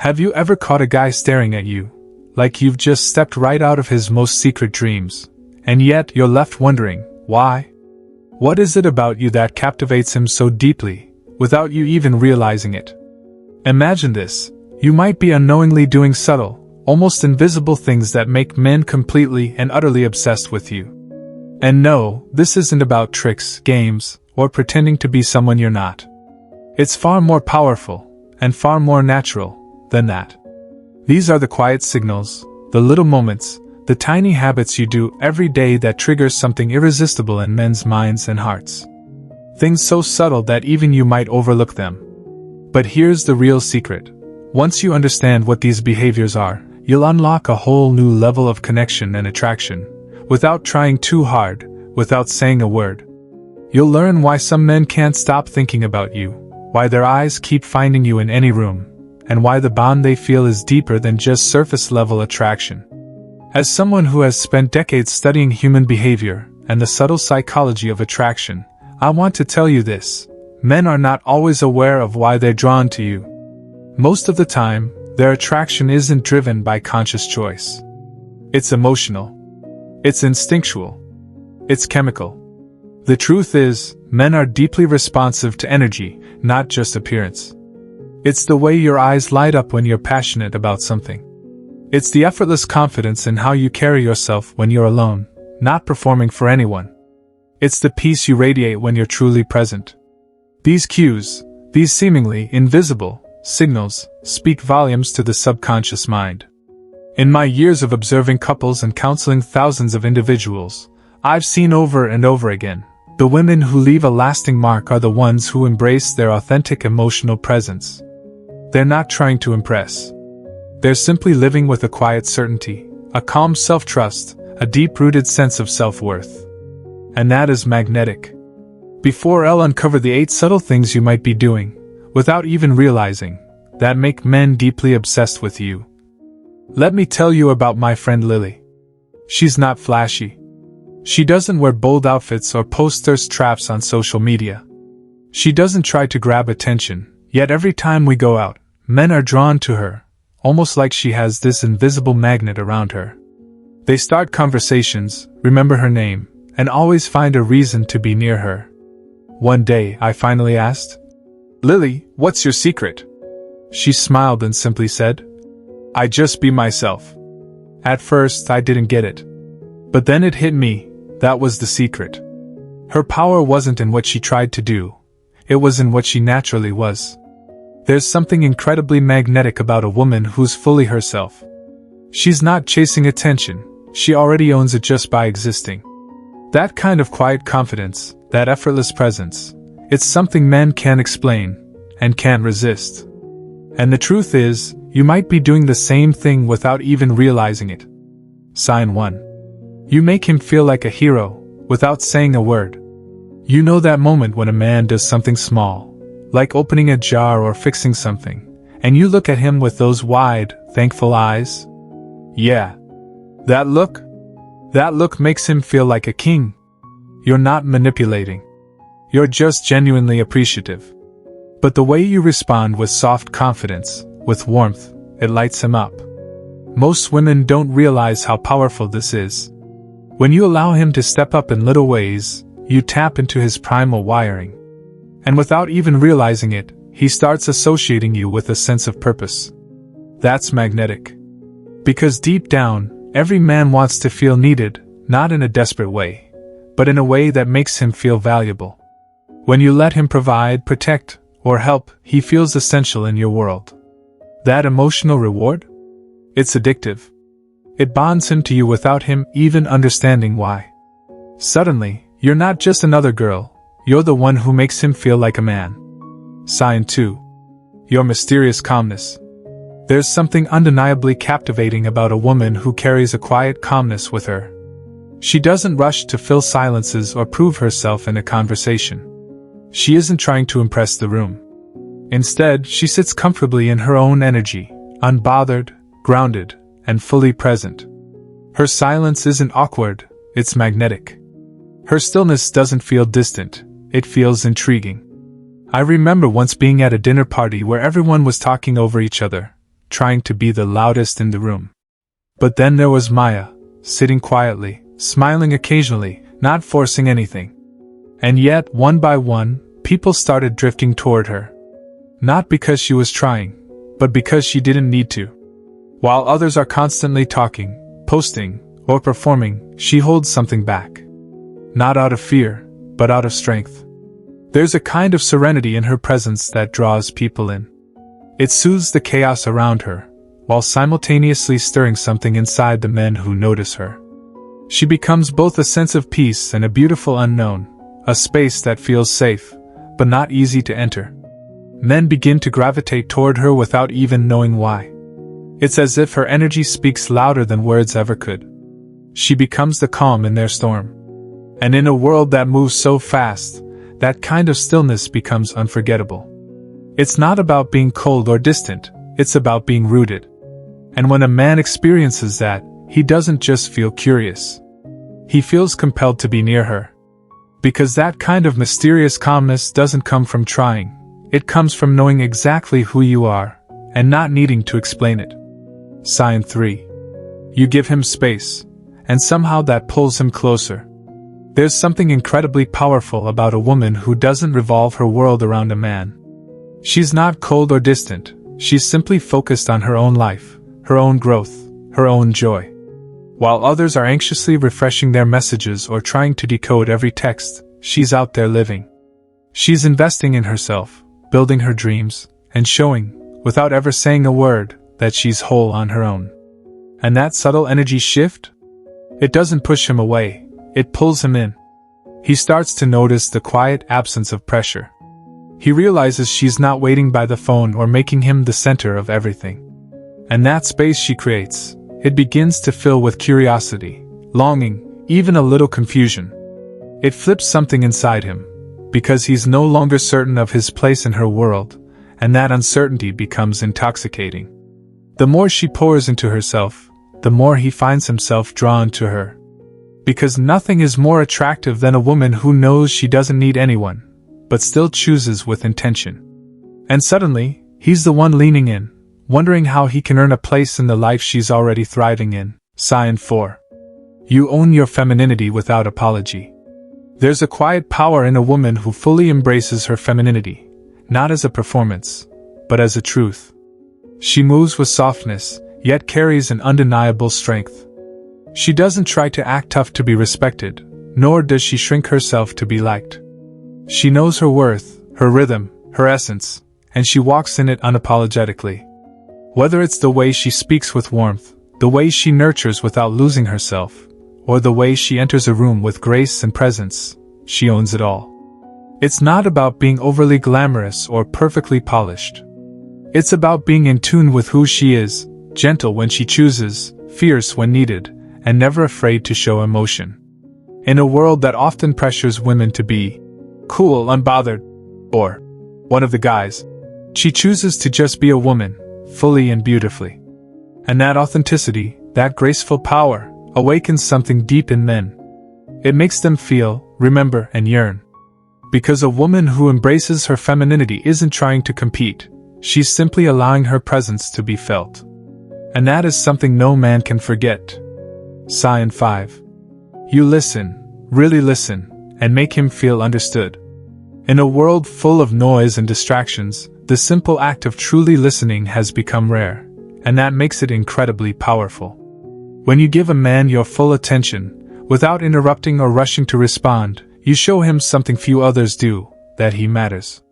Have you ever caught a guy staring at you, like you've just stepped right out of his most secret dreams, and yet you're left wondering, why? What is it about you that captivates him so deeply, without you even realizing it? Imagine this: you might be unknowingly doing subtle, almost invisible things that make men completely and utterly obsessed with you. And no, this isn't about tricks, games, or pretending to be someone you're not. It's far more powerful, and far more natural, than that. These are the quiet signals, the little moments, the tiny habits you do every day that triggers something irresistible in men's minds and hearts. Things so subtle that even you might overlook them. But here's the real secret. Once you understand what these behaviors are, you'll unlock a whole new level of connection and attraction, without trying too hard, without saying a word. You'll learn why some men can't stop thinking about you, why their eyes keep finding you in any room, and why the bond they feel is deeper than just surface-level attraction. As someone who has spent decades studying human behavior and the subtle psychology of attraction, I want to tell you this: men are not always aware of why they're drawn to you. Most of the time, their attraction isn't driven by conscious choice. It's emotional. It's instinctual. It's chemical. The truth is, men are deeply responsive to energy, not just appearance. It's the way your eyes light up when you're passionate about something. It's the effortless confidence in how you carry yourself when you're alone, not performing for anyone. It's the peace you radiate when you're truly present. These cues, these seemingly invisible signals, speak volumes to the subconscious mind. In my years of observing couples and counseling thousands of individuals, I've seen over and over again, the women who leave a lasting mark are the ones who embrace their authentic emotional presence. They're not trying to impress. They're simply living with a quiet certainty, a calm self-trust, a deep-rooted sense of self-worth. And that is magnetic. Before I'll uncover the 8 subtle things you might be doing, without even realizing, that make men deeply obsessed with you. Let me tell you about my friend Lily. She's not flashy. She doesn't wear bold outfits or post thirst traps on social media. She doesn't try to grab attention, yet every time we go out, men are drawn to her, almost like she has this invisible magnet around her. They start conversations, remember her name, and always find a reason to be near her. One day, I finally asked, "Lily, what's your secret?" She smiled and simply said, "I just be myself." At first, I didn't get it. But then it hit me, that was the secret. Her power wasn't in what she tried to do, it was in what she naturally was. There's something incredibly magnetic about a woman who's fully herself. She's not chasing attention, she already owns it just by existing. That kind of quiet confidence, that effortless presence, it's something men can't explain, and can't resist. And the truth is, you might be doing the same thing without even realizing it. Sign 1. You make him feel like a hero, without saying a word. You know that moment when a man does something small, like opening a jar or fixing something, and you look at him with those wide, thankful eyes? Yeah. That look makes him feel like a king. You're not manipulating. You're just genuinely appreciative. But the way you respond with soft confidence, with warmth, it lights him up. Most women don't realize how powerful this is. When you allow him to step up in little ways, you tap into his primal wiring. And without even realizing it, he starts associating you with a sense of purpose. That's magnetic. Because deep down, every man wants to feel needed, not in a desperate way, but in a way that makes him feel valuable. When you let him provide, protect, or help, he feels essential in your world. That emotional reward? It's addictive. It bonds him to you without him even understanding why. Suddenly, you're not just another girl, you're the one who makes him feel like a man. Sign 2. Your mysterious calmness. There's something undeniably captivating about a woman who carries a quiet calmness with her. She doesn't rush to fill silences or prove herself in a conversation. She isn't trying to impress the room. Instead, she sits comfortably in her own energy, unbothered, grounded, and fully present. Her silence isn't awkward, it's magnetic. Her stillness doesn't feel distant, it feels intriguing. I remember once being at a dinner party where everyone was talking over each other, trying to be the loudest in the room. But then there was Maya, sitting quietly, smiling occasionally, not forcing anything. And yet, one by one, people started drifting toward her. Not because she was trying, but because she didn't need to. While others are constantly talking, posting, or performing, she holds something back. Not out of fear, but out of strength. There's a kind of serenity in her presence that draws people in. It soothes the chaos around her, while simultaneously stirring something inside the men who notice her. She becomes both a sense of peace and a beautiful unknown, a space that feels safe, but not easy to enter. Men begin to gravitate toward her without even knowing why. It's as if her energy speaks louder than words ever could. She becomes the calm in their storm. And in a world that moves so fast, that kind of stillness becomes unforgettable. It's not about being cold or distant, it's about being rooted. And when a man experiences that, he doesn't just feel curious. He feels compelled to be near her. Because that kind of mysterious calmness doesn't come from trying, it comes from knowing exactly who you are, and not needing to explain it. Sign 3. You give him space, and somehow that pulls him closer. There's something incredibly powerful about a woman who doesn't revolve her world around a man. She's not cold or distant, she's simply focused on her own life, her own growth, her own joy. While others are anxiously refreshing their messages or trying to decode every text, she's out there living. She's investing in herself, building her dreams, and showing, without ever saying a word, that she's whole on her own. And that subtle energy shift? It doesn't push him away, it pulls him in. He starts to notice the quiet absence of pressure. He realizes she's not waiting by the phone or making him the center of everything. And that space she creates, it begins to fill with curiosity, longing, even a little confusion. It flips something inside him, because he's no longer certain of his place in her world, and that uncertainty becomes intoxicating. The more she pours into herself, the more he finds himself drawn to her. Because nothing is more attractive than a woman who knows she doesn't need anyone, but still chooses with intention. And suddenly, he's the one leaning in, wondering how he can earn a place in the life she's already thriving in. Sign 4. You own your femininity without apology. There's a quiet power in a woman who fully embraces her femininity, not as a performance, but as a truth. She moves with softness, yet carries an undeniable strength. She doesn't try to act tough to be respected, nor does she shrink herself to be liked. She knows her worth, her rhythm, her essence, and she walks in it unapologetically. Whether it's the way she speaks with warmth, the way she nurtures without losing herself, or the way she enters a room with grace and presence, she owns it all. It's not about being overly glamorous or perfectly polished. It's about being in tune with who she is, gentle when she chooses, fierce when needed, and never afraid to show emotion. In a world that often pressures women to be cool, unbothered, or one of the guys, she chooses to just be a woman, fully and beautifully. And that authenticity, that graceful power, awakens something deep in men. It makes them feel, remember, and yearn. Because a woman who embraces her femininity isn't trying to compete, she's simply allowing her presence to be felt. And that is something no man can forget. Sign 5. You listen, really listen, and make him feel understood. In a world full of noise and distractions, the simple act of truly listening has become rare, and that makes it incredibly powerful. When you give a man your full attention, without interrupting or rushing to respond, you show him something few others do, that he matters.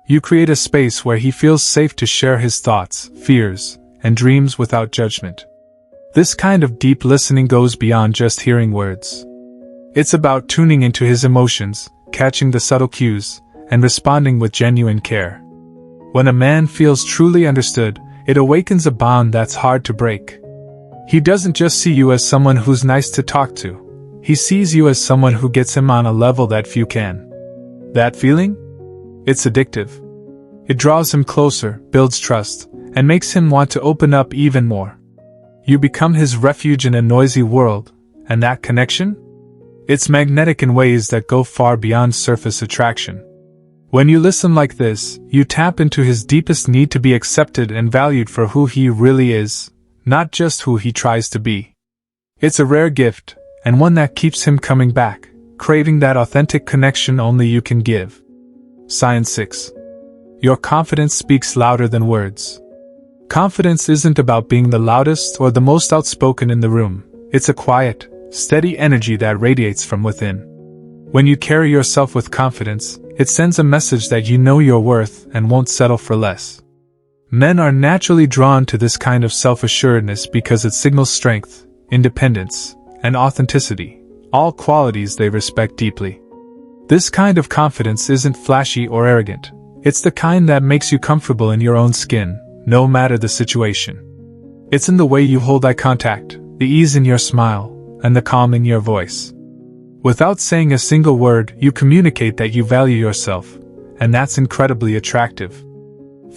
You create a space where he feels safe to share his thoughts, fears, and dreams without judgment. This kind of deep listening goes beyond just hearing words. It's about tuning into his emotions, catching the subtle cues, and responding with genuine care. When a man feels truly understood, it awakens a bond that's hard to break. He doesn't just see you as someone who's nice to talk to. He sees you as someone who gets him on a level that few can. That feeling? It's addictive. It draws him closer, builds trust, and makes him want to open up even more. You become his refuge in a noisy world, and that connection? It's magnetic in ways that go far beyond surface attraction. When you listen like this, you tap into his deepest need to be accepted and valued for who he really is, not just who he tries to be. It's a rare gift, and one that keeps him coming back, craving that authentic connection only you can give. Sign 6. Your confidence speaks louder than words. Confidence isn't about being the loudest or the most outspoken in the room. It's a quiet, steady energy that radiates from within. When you carry yourself with confidence, it sends a message that you know your worth and won't settle for less. Men are naturally drawn to this kind of self-assuredness because it signals strength, independence, and authenticity, all qualities they respect deeply. This kind of confidence isn't flashy or arrogant. It's the kind that makes you comfortable in your own skin, no matter the situation. It's in the way you hold eye contact, the ease in your smile, and the calm in your voice. Without saying a single word, you communicate that you value yourself, and that's incredibly attractive.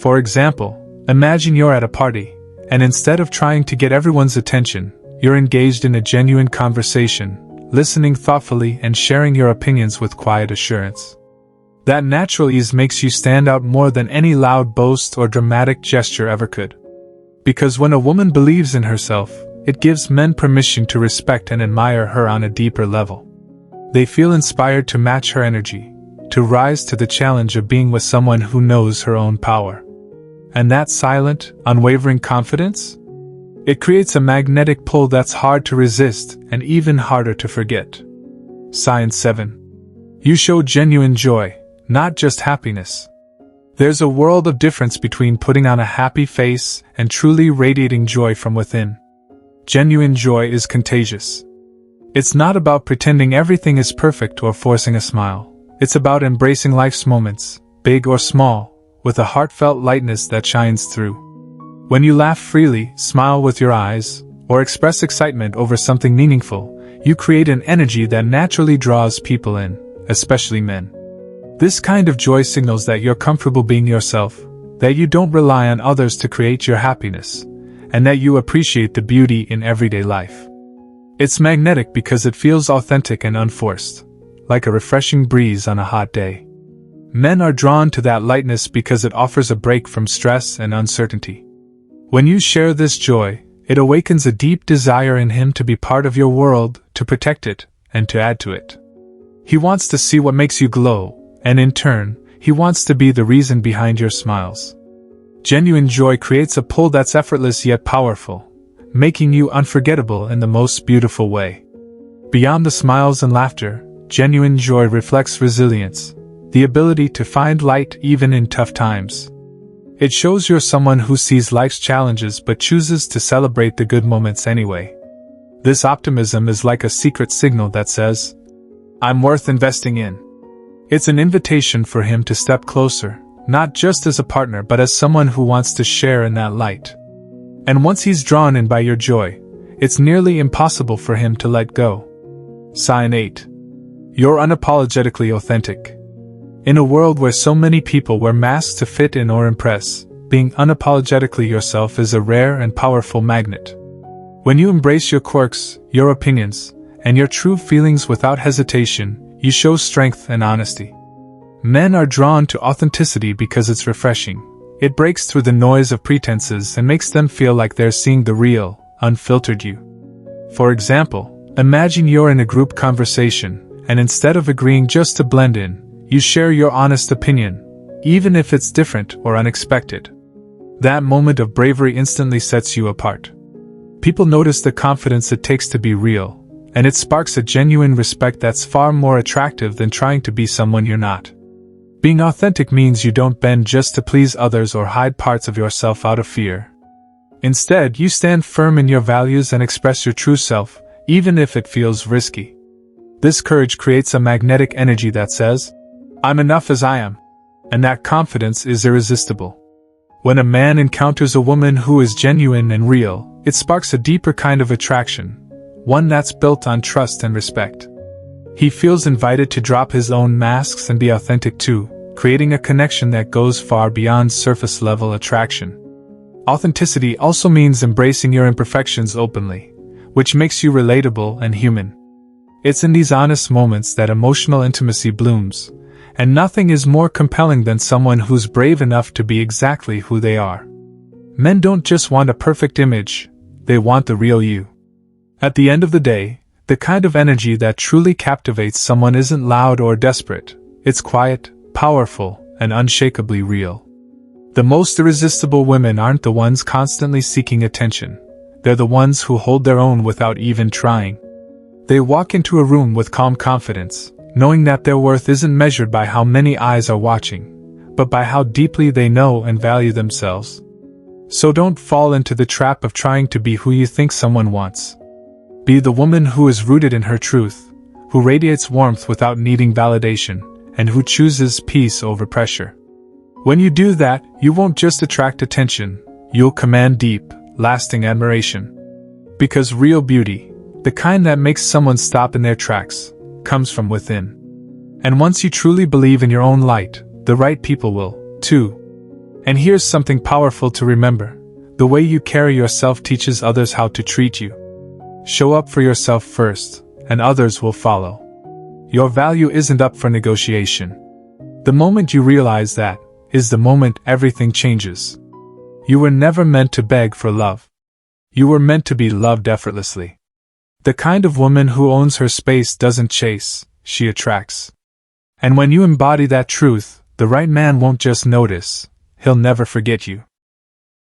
For example, imagine you're at a party, and instead of trying to get everyone's attention, you're engaged in a genuine conversation, listening thoughtfully and sharing your opinions with quiet assurance. That natural ease makes you stand out more than any loud boast or dramatic gesture ever could. Because when a woman believes in herself, it gives men permission to respect and admire her on a deeper level. They feel inspired to match her energy, to rise to the challenge of being with someone who knows her own power. And that silent, unwavering confidence? It creates a magnetic pull that's hard to resist and even harder to forget. Sign 7. You show genuine joy, not just happiness. There's a world of difference between putting on a happy face and truly radiating joy from within. Genuine joy is contagious. It's not about pretending everything is perfect or forcing a smile. It's about embracing life's moments, big or small, with a heartfelt lightness that shines through. When you laugh freely, smile with your eyes, or express excitement over something meaningful, you create an energy that naturally draws people in, especially men. This kind of joy signals that you're comfortable being yourself, that you don't rely on others to create your happiness, and that you appreciate the beauty in everyday life. It's magnetic because it feels authentic and unforced, like a refreshing breeze on a hot day. Men are drawn to that lightness because it offers a break from stress and uncertainty. When you share this joy, it awakens a deep desire in him to be part of your world, to protect it, and to add to it. He wants to see what makes you glow, and in turn, he wants to be the reason behind your smiles. Genuine joy creates a pull that's effortless yet powerful, making you unforgettable in the most beautiful way. Beyond the smiles and laughter, genuine joy reflects resilience, the ability to find light even in tough times. It shows you're someone who sees life's challenges but chooses to celebrate the good moments anyway. This optimism is like a secret signal that says, "I'm worth investing in." It's an invitation for him to step closer, not just as a partner but as someone who wants to share in that light. And once he's drawn in by your joy, it's nearly impossible for him to let go. Sign 8. You're unapologetically authentic. In a world where so many people wear masks to fit in or impress, being unapologetically yourself is a rare and powerful magnet. When you embrace your quirks, your opinions, and your true feelings without hesitation, you show strength and honesty. Men are drawn to authenticity because it's refreshing. It breaks through the noise of pretenses and makes them feel like they're seeing the real, unfiltered you. For example, imagine you're in a group conversation, and instead of agreeing just to blend in, you share your honest opinion, even if it's different or unexpected. That moment of bravery instantly sets you apart. People notice the confidence it takes to be real, and it sparks a genuine respect that's far more attractive than trying to be someone you're not. Being authentic means you don't bend just to please others or hide parts of yourself out of fear. Instead, you stand firm in your values and express your true self, even if it feels risky. This courage creates a magnetic energy that says, "I'm enough as I am," and that confidence is irresistible. When a man encounters a woman who is genuine and real, it sparks a deeper kind of attraction, one that's built on trust and respect. He feels invited to drop his own masks and be authentic too, creating a connection that goes far beyond surface-level attraction. Authenticity also means embracing your imperfections openly, which makes you relatable and human. It's in these honest moments that emotional intimacy blooms, And nothing is more compelling than someone who's brave enough to be exactly who they are. Men don't just want a perfect image, they want the real you. At the end of the day, the kind of energy that truly captivates someone isn't loud or desperate, it's quiet, powerful, and unshakably real. The most irresistible women aren't the ones constantly seeking attention, they're the ones who hold their own without even trying. They walk into a room with calm confidence, knowing that their worth isn't measured by how many eyes are watching, but by how deeply they know and value themselves. So don't fall into the trap of trying to be who you think someone wants. Be the woman who is rooted in her truth, who radiates warmth without needing validation, and who chooses peace over pressure. When you do that, you won't just attract attention, you'll command deep, lasting admiration. Because real beauty, the kind that makes someone stop in their tracks, comes from within. And once you truly believe in your own light, the right people will, too. And here's something powerful to remember. The way you carry yourself teaches others how to treat you. Show up for yourself first, and others will follow. Your value isn't up for negotiation. The moment you realize that, is the moment everything changes. You were never meant to beg for love. You were meant to be loved effortlessly. The kind of woman who owns her space doesn't chase, she attracts. And when you embody that truth, the right man won't just notice, he'll never forget you.